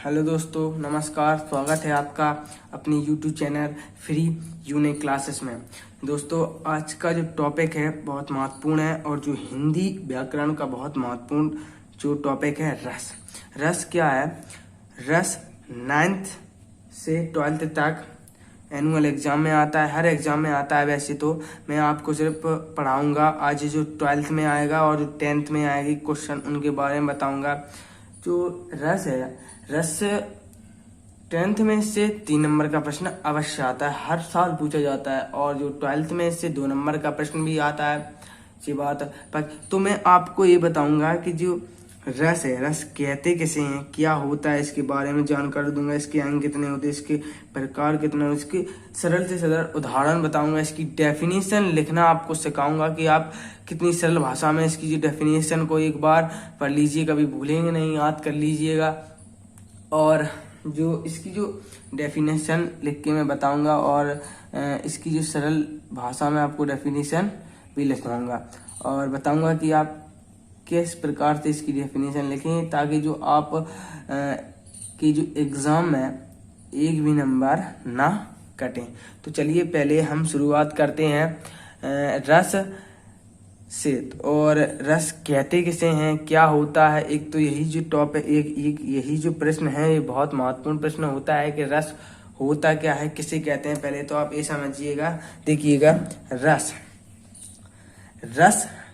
Hello दोस्तों, नमस्कार। स्वागत है आपका अपनी YouTube channel free unique classes में। दोस्तों, आज का जो टॉपिक है बहुत महत्वपूर्ण है और जो हिंदी व्याकरण का बहुत महत्वपूर्ण जो टॉपिक है रस। रस क्या है? रस 9th से 12th तक एनुअल एग्जाम में आता है, हर एग्जाम में आता है। वैसे तो मैं आपको सिर्फ पढ़ाऊंगा आज जो 12th में आएगा और जो 10th में आएगी क्वेश्चन उनके बारे में बताऊंगा। जो रस है, रस 10th में से 3 नंबर का प्रश्न अवश्य आता है, हर साल पूछा जाता है। और जो 12th में से 2 नंबर का प्रश्न भी आता है। ये बात पर तो मैं आपको ये बताऊंगा कि जो रस है, रस कहते किसे हैं, क्या होता है, इसके बारे में जानकारी दूंगा। इसके अंग कितने होते हैं, इसके प्रकार कितने होते हैं, इसके सरल से सरल उदाहरण बताऊंगा। इसकी डेफिनेशन लिखना आपको सिखाऊंगा कि आप कितनी सरल भाषा में इसकी जो डेफिनेशन को एक बार पढ़ लीजिए, कभी भूलेंगे नहीं, याद कर लीजिएगा। और जो इसकी जो डेफिनेशन लिख के मैं बताऊंगा और इसकी जो सरल भाषा में आपको डेफिनेशन भी लिखवाऊंगा और बताऊंगा कि आप किस प्रकार से इसकी डेफिनेशन लिखें ताकि जो आप की जो एग्जाम में एक भी नंबर ना कटें। तो चलिए पहले हम शुरुआत करते हैं रस से। और रस कहते किसे हैं, क्या होता है। एक तो यही जो टॉपिक एक यही जो प्रश्न है ये बहुत महत्वपूर्ण प्रश्न होता है कि रस होता क्या है, किसे कहते हैं। पहले तो आप ये समझिएगा, देखिएगा। रस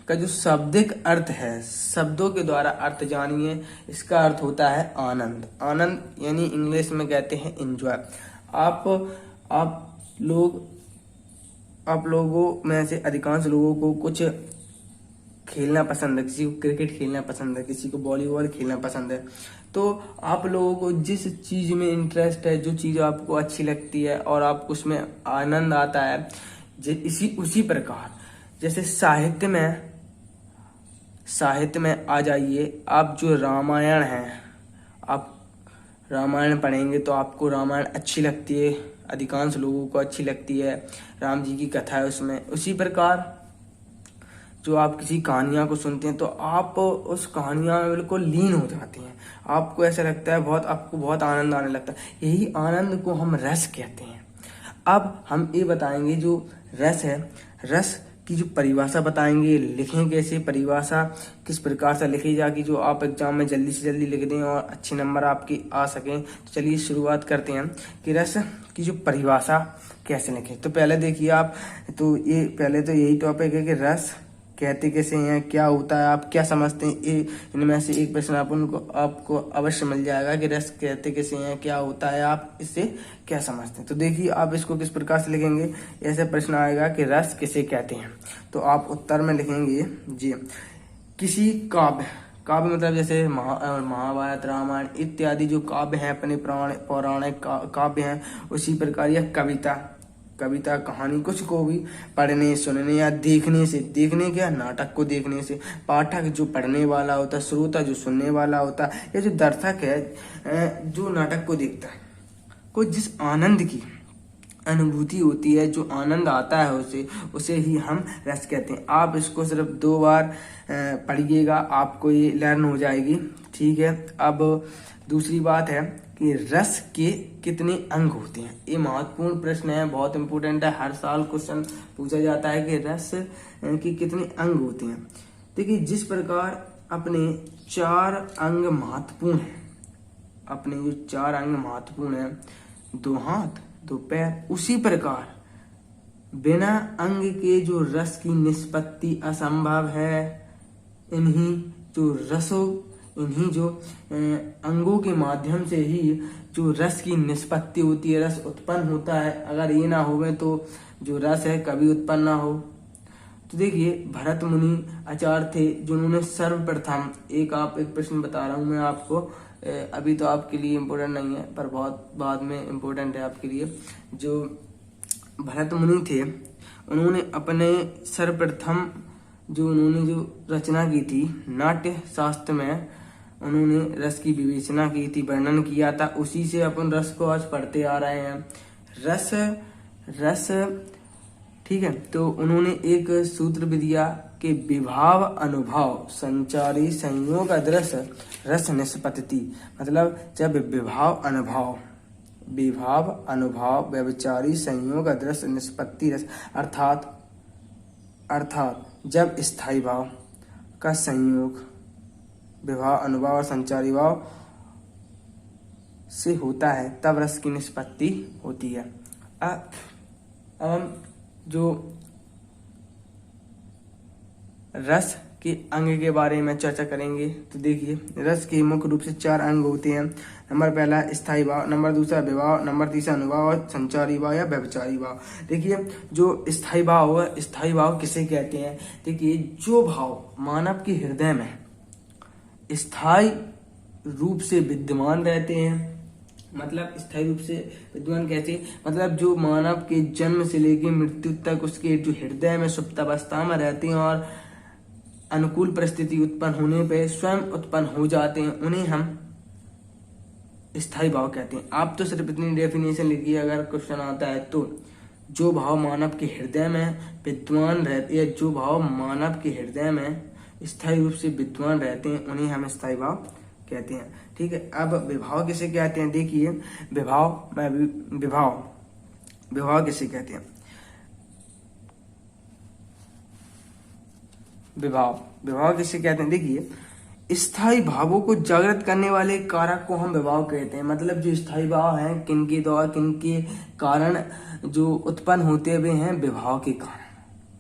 का जो शाब्दिक अर्थ है, शब्दों के द्वारा अर्थ जानिए। इसका अर्थ होता है आनंद। आनंद यानी इंग्लिश में कहते हैं एंजॉय। आप लोगों में से अधिकांश लोगों को कुछ खेलना पसंद है, किसी को क्रिकेट खेलना पसंद है, किसी को वॉलीबॉल खेलना पसंद है। तो आप लोगों को जिस चीज में इंटरेस्ट है, जो चीज आपको अच्छी लगती है और आपको उसमें आनंद आता है, उसी प्रकार जैसे साहित्य में आ जाइए। आप जो रामायण है, आप रामायण पढ़ेंगे तो आपको रामायण अच्छी लगती है, अधिकांश लोगों को अच्छी लगती है। राम जी की कथा है उसमें। उसी प्रकार जो आप किसी कहानियां को सुनते हैं तो आप उस कहानियां में बिल्कुल लीन हो जाते हैं। आपको ऐसा लगता है आपको बहुत आनंद आने लगता है। यही आनंद को हम रस कहते हैं। अब हम ये बताएंगे जो रस है, रस की जो परिभाषा बताएंगे, लिखें कैसे, परिभाषा किस प्रकार से लिखी जाएगी जो आप एग्जाम में जल्दी से जल्दी लिख दें और अच्छे नंबर आपके आ सकें। तो चलिए शुरुआत करते हैं कि रस की जो परिभाषा कैसे लिखें। तो पहले देखिए आप, तो ये पहले तो यही टॉपिक है कि रस कहते कैसे हैं, क्या होता है, आप क्या समझते हैं। इनमें से एक प्रश्न आपको अवश्य मिल जाएगा कि रस कहते कैसे हैं, क्या होता है, आप इससे क्या समझते हैं। तो देखिए आप इसको किस प्रकार से लिखेंगे। ऐसे प्रश्न आएगा कि रस किसे कहते हैं, तो आप उत्तर में लिखेंगे जी, किसी काव्य मतलब जैसे महाभारत, रामायण इत्यादि जो काव्य हैं, अपने पौराणिक काव्य हैं। उसी प्रकार यह कविता कहानी कुछ को भी पढ़ने, सुनने या देखने क्या, नाटक को देखने से। पाठक जो पढ़ने वाला होता है, श्रोता जो सुनने वाला होता है, या जो दर्शक है जो नाटक को देखता है, को जिस आनंद की अनुभूति होती है, जो आनंद आता है उसे ही हम रस कहते हैं। आप इसको सिर्फ 2 बार पढ़िएगा, आपको ये लर्न हो जाएगी। ठीक है। अब दूसरी बात है कि रस के कितने अंग होते हैं। ये महत्वपूर्ण प्रश्न है, बहुत इंपॉर्टेंट है, हर साल क्वेश्चन पूछा जाता है कि रस के कितने अंग होते हैं। देखिए, जिस प्रकार अपने 4 अंग महत्वपूर्ण है, अपने जो 4 अंग महत्वपूर्ण है, 2 हाथ 2 पैर, उसी प्रकार बिना अंग के जो रस की निष्पत्ति असंभव है। इन्हीं जो अंगों के माध्यम से ही जो रस की निष्पत्ति होती है, रस उत्पन्न होता है। अगर ये ना होवे तो जो रस है कभी उत्पन्न ना हो। तो देखिए, भरत मुनि आचार्य थे जिन्होंने सर्वप्रथम एक प्रश्न बता रहा हूं मैं आपको, अभी तो आपके लिए इम्पोर्टेंट नहीं है पर बहुत बाद में इम्पोर्टेंट है आपके लिए। जो भरत मुनि थे, उन्होंने अपने सर्वप्रथम उन्होंने जो रचना की थी नाट्य शास्त्र में, उन्होंने रस की विवेचना की थी, वर्णन किया था। उसी से अपन रस को आज पढ़ते आ रहे हैं। रस ठीक है। तो उन्होंने एक सूत्र भी दिया कि विभाव अनुभव संचारी संयोग अदृश रस निष्पत्ति, मतलब जब विभाव अनुभव व्यभिचारी संयोग अदृश निष्पत्ति रस, अर्थात जब स्थायी भाव का संयोग विभाव अनुभव और संचारी भाव से होता है तब रस की निष्पत्ति होती है। अब हम जो रस के अंग के बारे में चर्चा करेंगे तो देखिए, रस के मुख्य रूप से 4 अंग होते हैं। नंबर पहला स्थायी भाव, नंबर दूसरा विभाव, नंबर तीसरा अनुभव और संचारी भाव या व्यभिचारी भाव। देखिए जो स्थायी भाव है, स्थायी भाव किसे कहते हैं? देखिए जो भाव मानव के हृदय में स्थायी रूप से विद्यमान रहते हैं, मतलब स्थायी रूप से विद्यमान कैसे, मतलब जो मानव के जन्म से लेकर मृत्यु तक उसके जो हृदय में सुप्तावस्था में रहते हैं और अनुकूल परिस्थिति उत्पन्न होने पे स्वयं उत्पन्न हो जाते हैं, उन्हें हम स्थायी भाव कहते हैं। आप तो सिर्फ इतनी डेफिनेशन लिखिए अगर क्वेश्चन आता है तो। जो भाव मानव के हृदय में विद्यमान रहते हैं, जो भाव मानव के हृदय में स्थायी रूप से विद्यमान रहते हैं, उन्हें हम स्थायी भाव कहते हैं। ठीक है, अब विभाव किसे कहते हैं? देखिए विभाव किसे कहते हैं? विभाव किसे कहते हैं? देखिए स्थायी भावों को जागृत करने वाले कारक को हम विभाव कहते हैं। मतलब जो स्थायी भाव हैं किनके द्वारा, किनके कारण जो उत्पन्न होते हुए हैं? विभाव के कारण।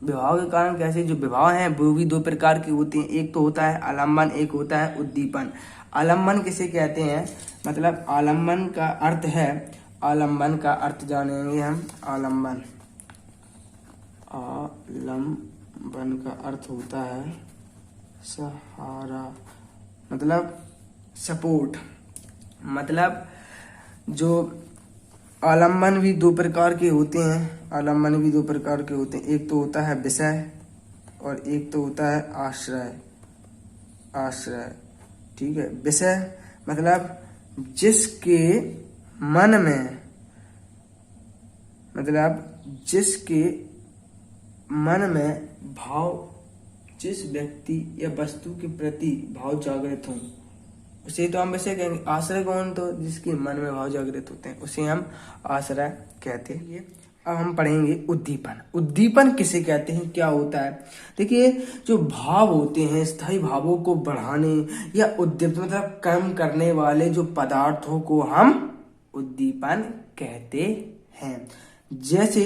विभाव के कारण कैसे? जो विभाव हैं वो भी 2 प्रकार के होते हैं, एक तो होता है आलम्बन, एक होता है उद्दीपन। आलम्बन किसे कहते हैं? मतलब आलम्बन का अर्थ है, आलम्बन का अर्थ जानेंगे हम। आलम्बन का अर्थ होता है सहारा, मतलब सपोर्ट। मतलब जो आलम्बन भी 2 प्रकार के होते हैं, आलम्बन भी 2 प्रकार के होते हैं। एक तो होता है विषय और एक तो होता है आश्रय। ठीक है, विषय मतलब जिसके मन में, भाव, जिस व्यक्ति या वस्तु के प्रति भाव जागृत हो उसे तो हम वैसे कहेंगे। आश्रय कौन? तो जिसके मन में भाव जागृत होते हैं उसे हम आश्रय कहते हैं। अब हम पढ़ेंगे उद्दीपन। उद्दीपन किसे कहते हैं, क्या होता है? देखिए जो भाव होते हैं स्थायी भावों को बढ़ाने या उद्दीपित मतलब कम करने वाले जो पदार्थों को हम उद्दीपन कहते हैं। जैसे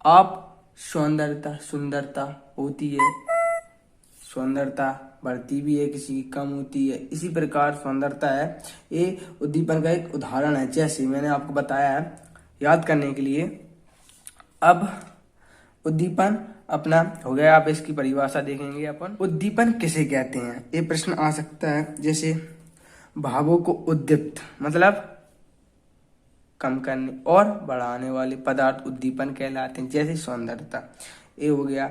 आप सुंदरता होती है, सुंदरता बढ़ती भी है, किसी की कम होती है, इसी प्रकार सुंदरता है, ये उद्दीपन का एक उदाहरण है। जैसे मैंने आपको बताया है याद करने के लिए। अब उद्दीपन अपना हो गया, आप इसकी परिभाषा देखेंगे अपन। उद्दीपन किसे कहते हैं, ये प्रश्न आ सकता है। जैसे भावों को उद्दीप्त मतलब कम करने और बढ़ाने वाले पदार्थ उद्दीपन कहलाते हैं, जैसे सौंदर्यता, ये हो गया।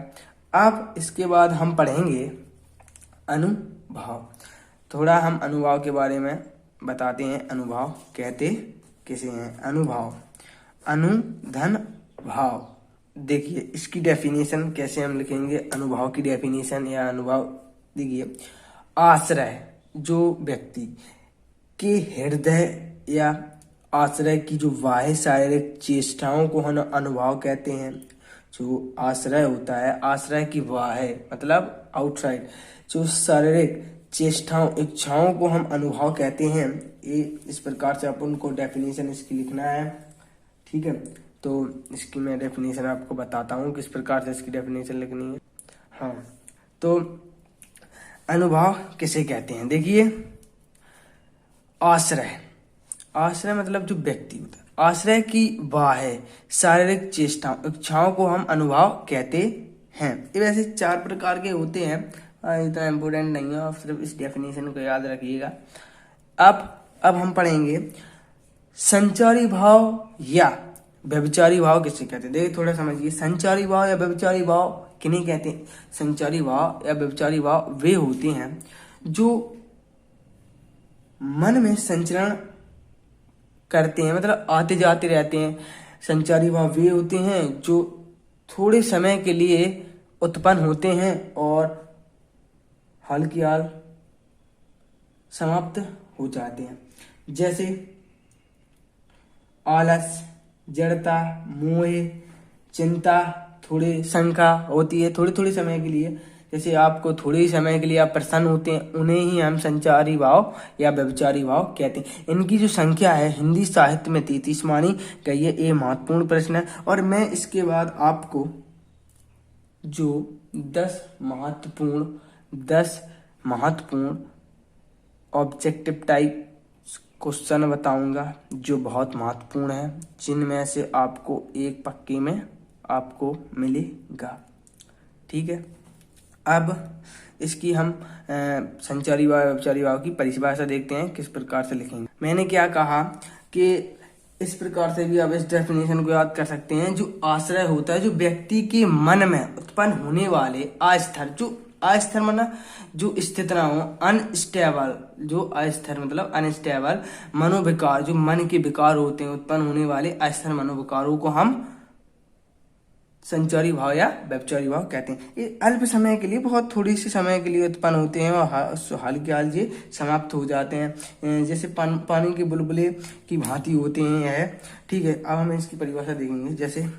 अब इसके बाद हम पढ़ेंगे अनुभाव। थोड़ा हम अनुभाव के बारे में बताते हैं। अनुभाव कहते किसे हैं? अनुभाव, अनुधन भाव। देखिए इसकी डेफिनेशन कैसे हम लिखेंगे, अनुभाव की डेफिनेशन या अनुभाव। देखिए आश्रय, जो व्यक्ति के हृदय या आश्रय की जो बाह्य शारीरिक चेष्टाओं को हम अनुभाव कहते हैं। जो आश्रय होता है, आश्रय की बाह्य मतलब आउटसाइड, जो शारीरिक चेष्टाओं इच्छाओं को हम अनुभाव कहते हैं। ये इस प्रकार से अपन को डेफिनेशन इसकी लिखना है। ठीक है, तो इसकी मैं डेफिनेशन आपको बताता हूँ किस प्रकार से इसकी डेफिनेशन लिखनी है। हाँ, तो अनुभाव किसे कहते हैं? देखिए आश्रय मतलब जो व्यक्ति होता है, आश्रय की बाह्य शारीरिक चेष्टाओं इच्छाओं को हम अनुभाव कहते हैं। ये वैसे 4 प्रकार के होते हैं, इतना इम्पोर्टेंट नहीं है, आप सिर्फ इस डेफिनेशन को याद रखिएगा। अब हम पढ़ेंगे संचारी भाव या व्यभिचारी भाव किसे कहते हैं। देखिए थोड़ा समझिए, संचारी भाव या व्यभिचारी भाव किन्हें कहते हैं? संचारी भाव या व्यभिचारी भाव वे होते हैं जो मन में संचरण करते हैं, मतलब आते जाते रहते हैं। संचारी भाव वे होते हैं जो थोड़े समय के लिए उत्पन्न होते हैं और हाल की हाल समाप्त हो जाते हैं। जैसे आलस, जड़ता, मोह, चिंता, थोड़ी शंका होती है थोड़ी थोड़ी समय के लिए। जैसे आपको थोड़े ही समय के लिए आप प्रसन्न होते हैं, उन्हें ही हम संचारी भाव या व्यभिचारी भाव कहते हैं। इनकी जो संख्या है हिंदी साहित्य में 33 मानी गई है। ये महत्वपूर्ण प्रश्न है। और मैं इसके बाद आपको जो 10 महत्वपूर्ण ऑब्जेक्टिव टाइप क्वेश्चन बताऊंगा जो बहुत महत्वपूर्ण है, जिनमें से आपको एक पक्के में आपको मिलेगा। ठीक है, अब इसकी हम संचारी भाव व्यभिचारी भाव की परिभाषा देखते हैं किस प्रकार से लिखेंगे। मैंने क्या कहा कि इस प्रकार से भी आप इस डेफिनेशन को याद कर सकते हैं। जो आश्रय होता है, जो व्यक्ति के मन में उत्पन्न होने वाले अस्थिर मतलब जो स्थित ना हो, अनस्टेबल, जो अस्थिर मतलब अनस्टेबल मनोविकार, जो मन के विकार होते हैं, उत्पन्न होने वाले अस्थिर मनोविकारों को हम संचारी भाव या व्यभिचारी भाव कहते हैं। ये अल्प समय के लिए, बहुत थोड़ी सी समय के लिए उत्पन्न होते हैं और हाल के हाल ये समाप्त हो जाते हैं। जैसे पानी के बुलबुले की भांति होते हैं यह। ठीक है, अब हम इसकी परिभाषा देखेंगे। जैसे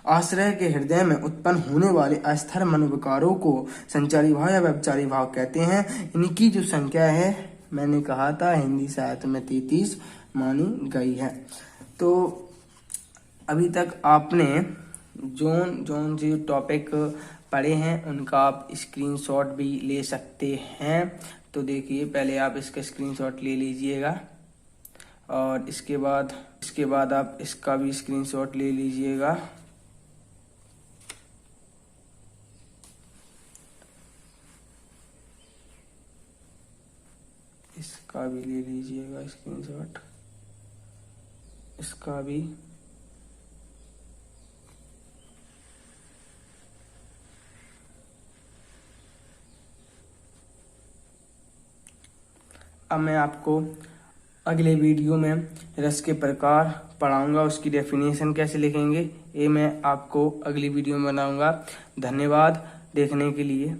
आश्रय के हृदय में उत्पन्न होने वाले अस्थिर मनोविकारों को संचारी भाव या व्यभिचारी भाव कहते हैं। इनकी जो संख्या है, मैंने कहा था हिंदी साहित्य में 33 मानी गई है। तो अभी तक आपने जोन जो टॉपिक पढ़े हैं उनका आप स्क्रीनशॉट भी ले सकते हैं। तो देखिए, पहले आप इसका स्क्रीनशॉट ले लीजिएगा और इसके बाद आप इसका भी स्क्रीनशॉट ले लीजिएगा। इसका भी ले लीजिएगा स्क्रीनशॉट, इसका भी। अब मैं आपको अगले वीडियो में रस के प्रकार पढ़ाऊंगा, उसकी डेफिनेशन कैसे लिखेंगे ये मैं आपको अगली वीडियो में बनाऊंगा। धन्यवाद देखने के लिए।